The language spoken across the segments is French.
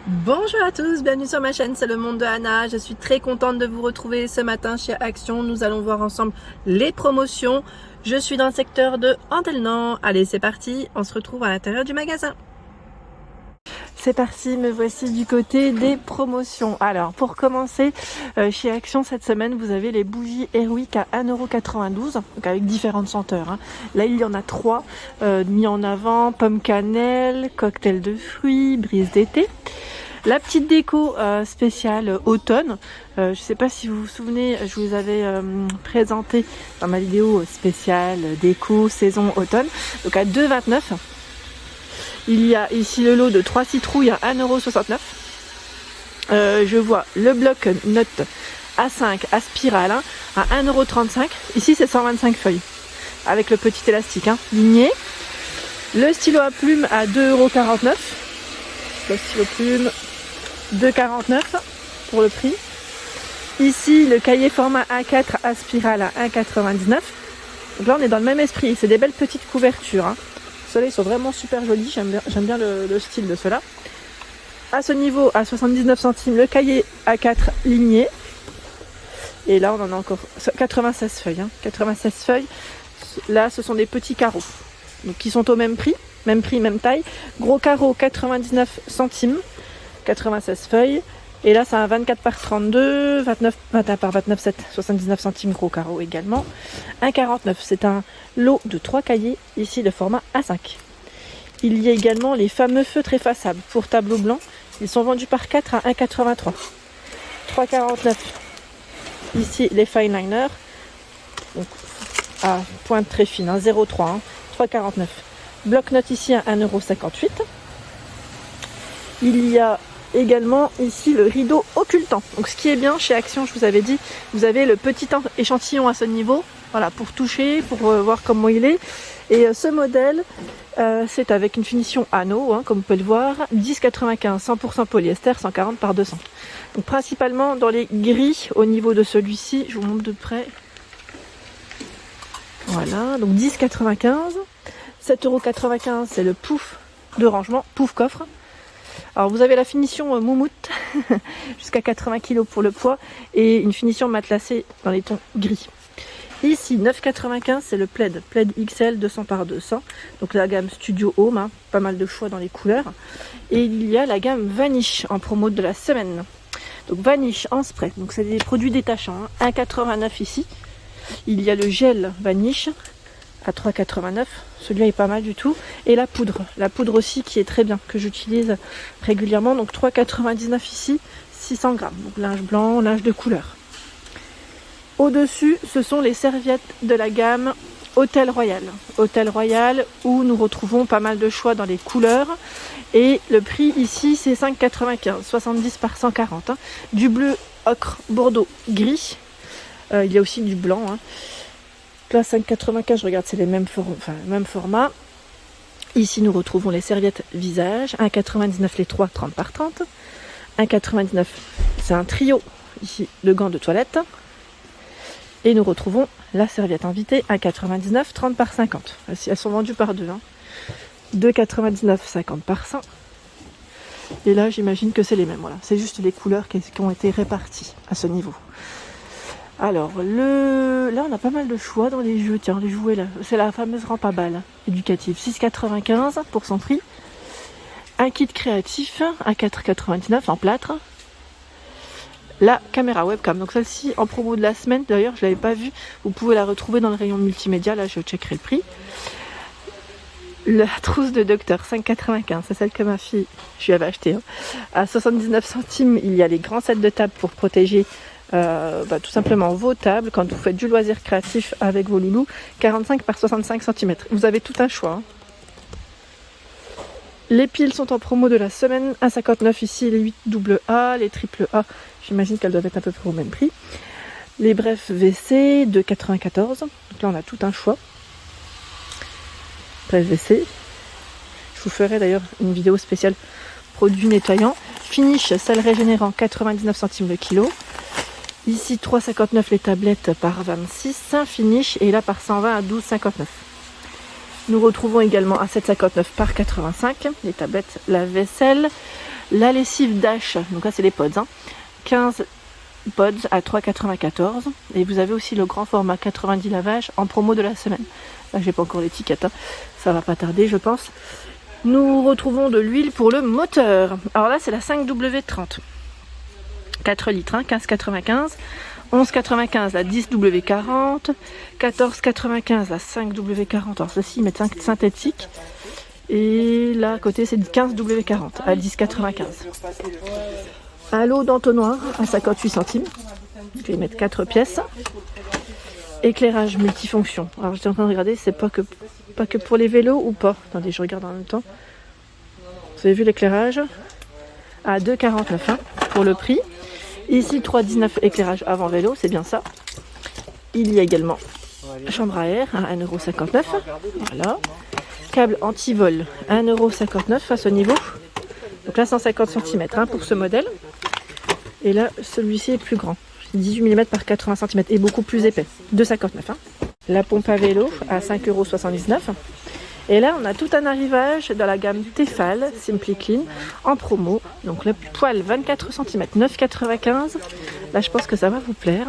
Bonjour à tous, bienvenue sur ma chaîne, c'est le monde de Anna. Je suis très contente de vous retrouver ce matin chez Action. Nous allons voir ensemble les promotions. Je suis dans le secteur de Andelnan. Allez, c'est parti, on se retrouve à l'intérieur du magasin. C'est parti, me voici du côté des promotions. Alors, pour commencer, chez Action cette semaine, vous avez les bougies Airwick à 1,92 €, donc avec différentes senteurs, hein. Là, il y en a 3 mis en avant: pomme cannelle, cocktail de fruits, brise d'été. La petite déco spéciale automne, je ne sais pas si vous vous souvenez, je vous avais présenté dans ma vidéo spéciale déco saison automne, donc à 2,29 €. Il y a ici le lot de 3 citrouilles à 1,69 €. Je vois le bloc note A5 à spirale, hein, à 1,35 €. Ici c'est 125 feuilles avec le petit élastique, hein, ligné. Le stylo à plume à 2,49 €. Le stylo plume 2,49 € pour le prix. Ici le cahier format A4 à spirale à 1,99 €. Donc là on est dans le même esprit, c'est des belles petites couvertures, hein. Ceux-là ils sont vraiment super jolis, j'aime bien le style de ceux-là. À ce niveau, à 79 centimes, le cahier A4 ligné. Et là on en a encore 96 feuilles, hein. 96 feuilles. Là ce sont des petits carreaux, donc qui sont au même prix, même taille. Gros carreau 99 centimes, 96 feuilles. Et là c'est un 24 par 32, 21 par 29,7, 79 centimes, gros carreau également. 1,49 €, c'est un lot de 3 cahiers, ici de format A5. Il y a également les fameux feutres effaçables pour tableau blanc. Ils sont vendus par 4 à 1,83 €. 3,49 €. Ici les fine liners, donc à pointe très fine, hein, 0,3, hein, 3,49 €. Bloc-notes ici à 1,58 €. Il y a également ici le rideau occultant. Donc ce qui est bien chez Action, je vous avais dit, vous avez le petit échantillon à ce niveau, voilà, pour toucher, pour voir comment il est. Et ce modèle, c'est avec une finition anneau, hein, comme vous pouvez le voir, 10,95, 100% polyester, 140 par 200. Donc principalement dans les gris au niveau de celui-ci, je vous montre de près. Voilà, donc 10,95, 7,95 € c'est le pouf de rangement, pouf coffre. Alors vous avez la finition moumoute jusqu'à 80 kg pour le poids et une finition matelassée dans les tons gris. Ici 9,95 € c'est le plaid XL 200 par 200, donc la gamme Studio Home, hein, pas mal de choix dans les couleurs. Et il y a la gamme Vanish en promo de la semaine. Donc Vanish en spray, donc c'est des produits détachants, hein, 1,89 € ici. Il y a le gel Vanish à 3,89 €, celui-là est pas mal du tout. Et la poudre aussi qui est très bien, que j'utilise régulièrement, donc 3,99 € ici, 600 grammes, donc linge blanc, linge de couleur. Au-dessus, ce sont les serviettes de la gamme Hôtel Royal. Hôtel Royal où nous retrouvons pas mal de choix dans les couleurs. Et le prix ici c'est 5,95 €, 70 par 140, hein. Du bleu, ocre, bordeaux, gris. Il y a aussi du blanc, hein. Là 5,95 €, je regarde, c'est les mêmes même format. Ici nous retrouvons les serviettes visage, 1,99 € les 3, 30 par 30. 1,99 € c'est un trio ici de gants de toilette. Et nous retrouvons la serviette invitée, 1,99 €, 30 par 50. Elles sont vendues par 2, hein. 2,99 €, 50 par 100. Et là j'imagine que c'est les mêmes, voilà. C'est juste les couleurs qui ont été réparties à ce niveau. Alors, là on a pas mal de choix dans les jeux. Tiens, les jouets là, c'est la fameuse rampe à balles éducative, 6,95 € pour son prix. Un kit créatif à 4,99 € en plâtre. La caméra webcam, donc celle-ci en promo de la semaine, d'ailleurs je l'avais pas vue, vous pouvez la retrouver dans le rayon multimédia, là je checkerai le prix. La trousse de docteur, 5,95 €, c'est celle que ma fille, je lui avais acheté, hein. À 79 centimes, il y a les grands sets de table pour protéger tout simplement vos tables quand vous faites du loisir créatif avec vos loulous, 45 par 65 cm. Vous avez tout un choix, hein. Les piles sont en promo de la semaine, 1,59 € ici, les 8 AA, les triple A, j'imagine qu'elles doivent être à peu près au même prix. Les brefs WC, 2,94 €, donc là on a tout un choix. Bref WC, je vous ferai d'ailleurs une vidéo spéciale produits nettoyants. Finish, sel régénérant, 99 centimes le kilo. Ici 3,59 € les tablettes par 26, Finish, et là par 120 à 12,59 €. Nous retrouvons également à 7,59 € par 85 les tablettes lave-vaisselle. La lessive Dash, donc là c'est les pods, hein. 15 pods à 3,94 et vous avez aussi le grand format 90 lavages en promo de la semaine. Là j'ai pas encore l'étiquette, hein. Ça va pas tarder je pense. Nous retrouvons de l'huile pour le moteur. Alors là c'est la 5W30, 4 litres, hein, 15,95, 11,95 la 10W40, 14,95 la 5W40. Alors ceci ils mettent synthétique. Et là à côté c'est 15W40 à 10,95. Un lot d'entonnoir à 58 centimes. Je vais mettre 4 pièces. Éclairage multifonction. Alors j'étais en train de regarder, c'est pas que pour les vélos ou pas. Attendez, je regarde en même temps. Vous avez vu l'éclairage à 2,49 hein, pour le prix. Ici 3,19 éclairage avant vélo, c'est bien ça. Il y a également chambre à air à 1,59 €. Voilà. Câble anti-vol 1,59 € à ce niveau. Donc là 150 cm hein, pour ce modèle. Et là celui-ci est plus grand. 18 mm par 80 cm et beaucoup plus épais. 2,59 €. Hein. La pompe à vélo à 5,79 €. Et là on a tout un arrivage dans la gamme Tefal Simply Clean en promo. Donc le poêle 24 cm 9,95 €. Là je pense que ça va vous plaire.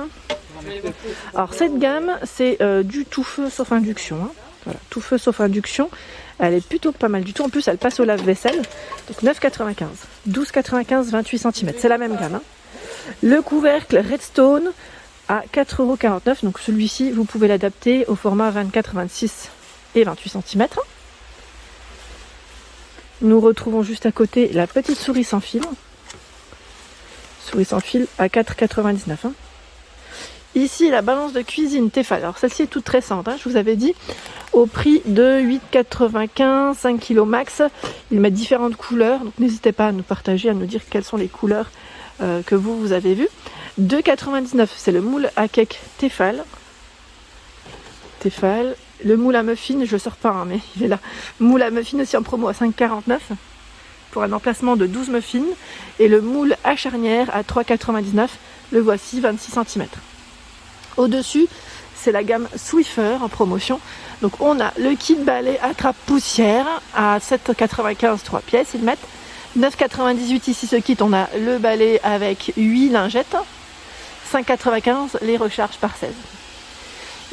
Alors cette gamme c'est du tout feu sauf induction. Hein. Voilà, tout feu sauf induction. Elle est plutôt pas mal du tout. En plus, elle passe au lave-vaisselle. Donc 9,95. 12,95, 28 cm. C'est la même gamme. Hein. Le couvercle Redstone à 4,49 €. Donc celui-ci, vous pouvez l'adapter au format 24, 26 et 28 cm. Nous retrouvons juste à côté la petite souris sans fil. Souris sans fil à 4,99 €. Hein. Ici, la balance de cuisine Tefal. Alors, celle-ci est toute récente, hein, je vous avais dit, au prix de 8,95, 5 kg max. Ils mettent différentes couleurs, donc n'hésitez pas à nous partager, à nous dire quelles sont les couleurs que vous avez vues. 2,99, c'est le moule à cake Tefal. Tefal. Le moule à muffin, je ne sors pas, hein, mais il est là. Moule à muffin aussi en promo à 5,49 pour un emplacement de 12 muffins. Et le moule à charnière à 3,99, le voici, 26 cm. Au-dessus, c'est la gamme Swiffer en promotion. Donc on a le kit balai attrape poussière à 7,95 3 pièces. Ils mettent 9,98 ici ce kit. On a le balai avec 8 lingettes. 5,95 les recharges par 16.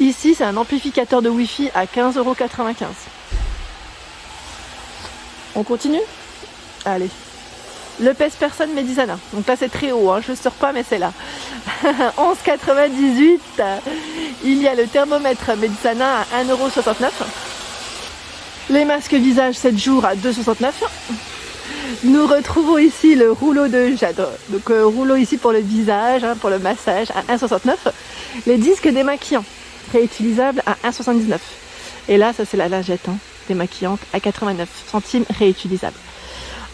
Ici, c'est un amplificateur de Wi-Fi à 15,95 €. On continue ? Allez. Le pèse-personne Medisana. Donc là, c'est très haut. Hein. Je ne sors pas, mais c'est là. 11,98 €. Il y a le thermomètre Medisana à 1,69 €. Les masques visage 7 jours à 2,69 €. Nous retrouvons ici le rouleau de jade. Donc rouleau ici pour le visage, hein, pour le massage à 1,69 €. Les disques démaquillants réutilisables à 1,79 €. Et là, ça c'est la lingette hein, démaquillante à 89 centimes réutilisable.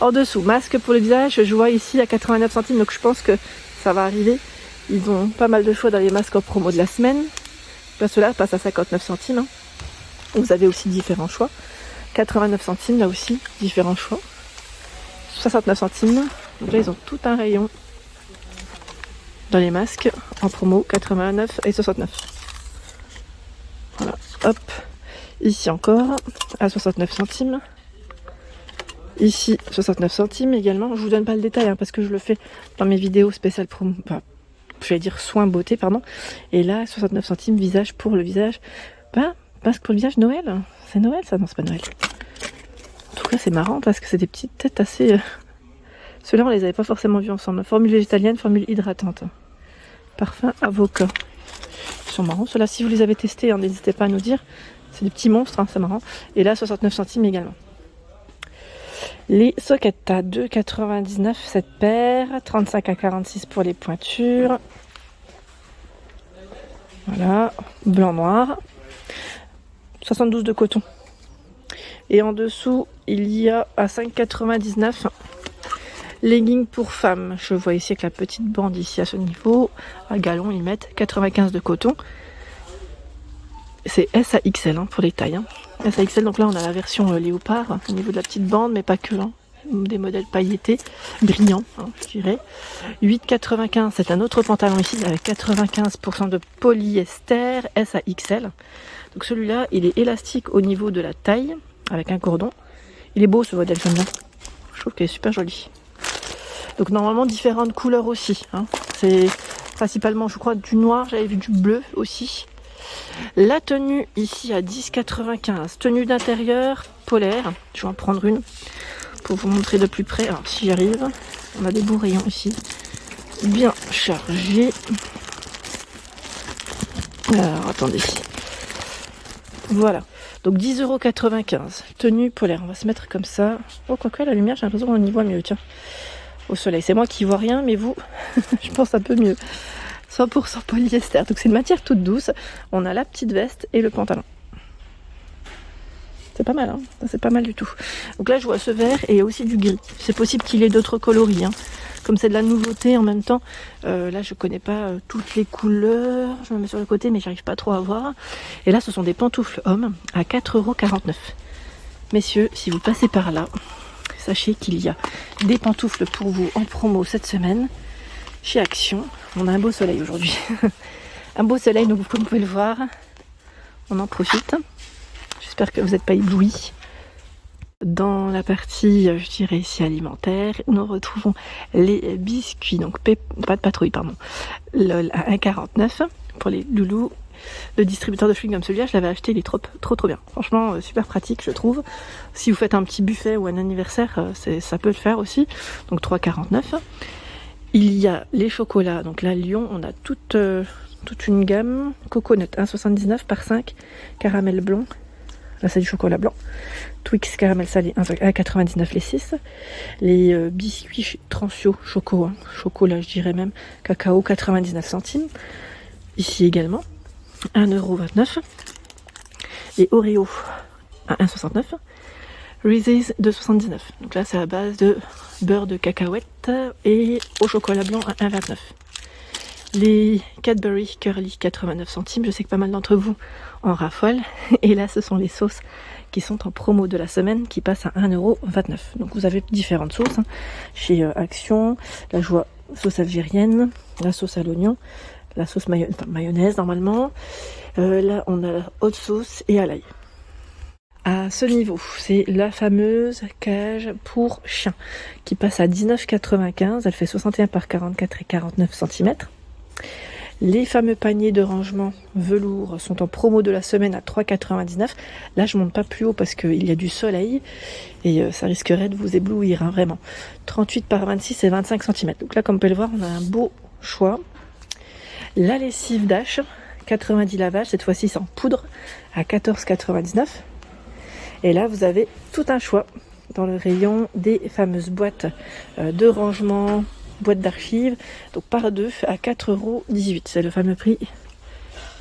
En dessous, masque pour le visage, je vois ici à 89 centimes, donc je pense que ça va arriver. Ils ont pas mal de choix dans les masques en promo de la semaine. Là, ceux-là passent à 59 centimes. Hein. Vous avez aussi différents choix. 89 centimes, là aussi, différents choix. 69 centimes. Donc là, ils ont tout un rayon dans les masques en promo, 89 et 69. Voilà, hop. Ici encore, à 69 centimes. Ici, 69 centimes également. Je vous donne pas le détail hein, parce que je le fais dans mes vidéos spéciales promo. Enfin, je vais dire soins beauté, pardon. Et là, 69 centimes, visage pour le visage. Masque pour le visage, Noël. C'est Noël ça? Non, c'est pas Noël. En tout cas, c'est marrant parce que c'est des petites têtes assez... Ceux-là, on les avait pas forcément vus ensemble. Formule végétalienne, formule hydratante. Parfum avocat. Ils sont marrants. Ceux-là, si vous les avez testés, hein, n'hésitez pas à nous dire. C'est des petits monstres, hein, c'est marrant. Et là, 69 centimes également. Les soquettes à 2,99 cette paire, 35 à 46 pour les pointures. Voilà, blanc-noir. 72 de coton. Et en dessous, il y a à 5,99 leggings pour femmes. Je vois ici avec la petite bande ici à ce niveau. À galon, ils mettent 95 de coton. C'est S à XL hein, pour les tailles. Hein. S à XL, donc là on a la version léopard hein, au niveau de la petite bande, mais pas que. Hein. Des modèles pailletés, brillants, hein, je dirais. 8,95, c'est un autre pantalon ici avec 95% de polyester, S à XL. Donc celui-là, il est élastique au niveau de la taille, avec un cordon. Il est beau ce modèle, j'aime bien. Je trouve qu'il est super joli. Donc normalement différentes couleurs aussi, hein. C'est principalement je crois du noir, j'avais vu du bleu aussi. La tenue ici à 10,95, tenue d'intérieur polaire, je vais en prendre une pour vous montrer de plus près, alors si j'y arrive. On a des beaux rayons ici, bien chargés. Alors attendez, voilà, donc 10,95 €, tenue polaire, on va se mettre comme ça. Oh quoique la lumière j'ai l'impression qu'on y voit mieux, tiens, au soleil, c'est moi qui vois rien mais vous, je pense un peu mieux. 100% polyester, donc c'est une matière toute douce. On a la petite veste et le pantalon. C'est pas mal, hein, c'est pas mal du tout. Donc là je vois ce vert et aussi du gris. C'est possible qu'il ait d'autres coloris, hein. Comme c'est de la nouveauté en même temps, là je connais pas toutes les couleurs. Je me mets sur le côté mais j'arrive pas trop à voir. Et là ce sont des pantoufles hommes à 4,49 €. Messieurs, si vous passez par là, sachez qu'il y a des pantoufles pour vous en promo cette semaine chez Action. On a un beau soleil aujourd'hui. Un beau soleil, donc comme vous pouvez le voir, on en profite. J'espère que vous n'êtes pas éblouis. Dans la partie, je dirais ici alimentaire, nous retrouvons les biscuits, donc pas de patrouille, pardon, LOL à 1,49 € pour les loulous. Le distributeur de chewing comme celui-là, je l'avais acheté, il est trop bien. Franchement, super pratique, je trouve. Si vous faites un petit buffet ou un anniversaire, ça peut le faire aussi. Donc 3,49 €. Il y a les chocolats, donc là Lyon, on a toute une gamme. Coconut 1,79 par 5, caramel blanc, là c'est du chocolat blanc. Twix caramel salé 1,99 les 6. Les biscuits Transio chocolat je dirais même, cacao 99 centimes. Ici également 1,29 €. Les Oreo à 1,69 €. Reese's 2,79 €. Donc là c'est à base de beurre de cacahuète et au chocolat blanc à 1,29 €. Les Cadbury Curly 89 centimes. Je sais que pas mal d'entre vous en raffolent. Et là ce sont les sauces qui sont en promo de la semaine qui passent à 1,29 €. Donc vous avez différentes sauces, hein, chez Action. Là je vois sauce algérienne, la sauce à l'oignon, la sauce mayonnaise normalement. Là on a la haute sauce et à l'ail. À ce niveau, c'est la fameuse cage pour chien qui passe à 19,95 €. Elle fait 61 par 44 et 49 cm. Les fameux paniers de rangement velours sont en promo de la semaine à 3,99 €. Là, je monte pas plus haut parce qu'il y a du soleil et ça risquerait de vous éblouir, hein, vraiment. 38 par 26 et 25 cm. Donc là, comme vous pouvez le voir, on a un beau choix. La lessive Dash, 90 lavages, cette fois-ci sans poudre, à 14,99 €. Et là, vous avez tout un choix dans le rayon des fameuses boîtes de rangement, boîtes d'archives, donc par deux à 4,18 €. C'est le fameux prix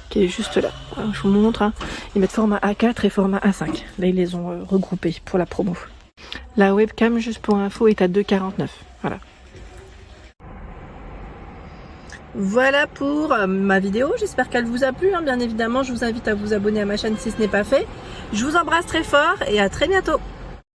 qui est juste là. Alors, je vous montre, hein. Ils mettent format A4 et format A5. Là, ils les ont regroupés pour la promo. La webcam, juste pour info, est à 2,49 €. Voilà. Voilà pour ma vidéo, j'espère qu'elle vous a plu, hein. Bien évidemment, je vous invite à vous abonner à ma chaîne si ce n'est pas fait. Je vous embrasse très fort et à très bientôt.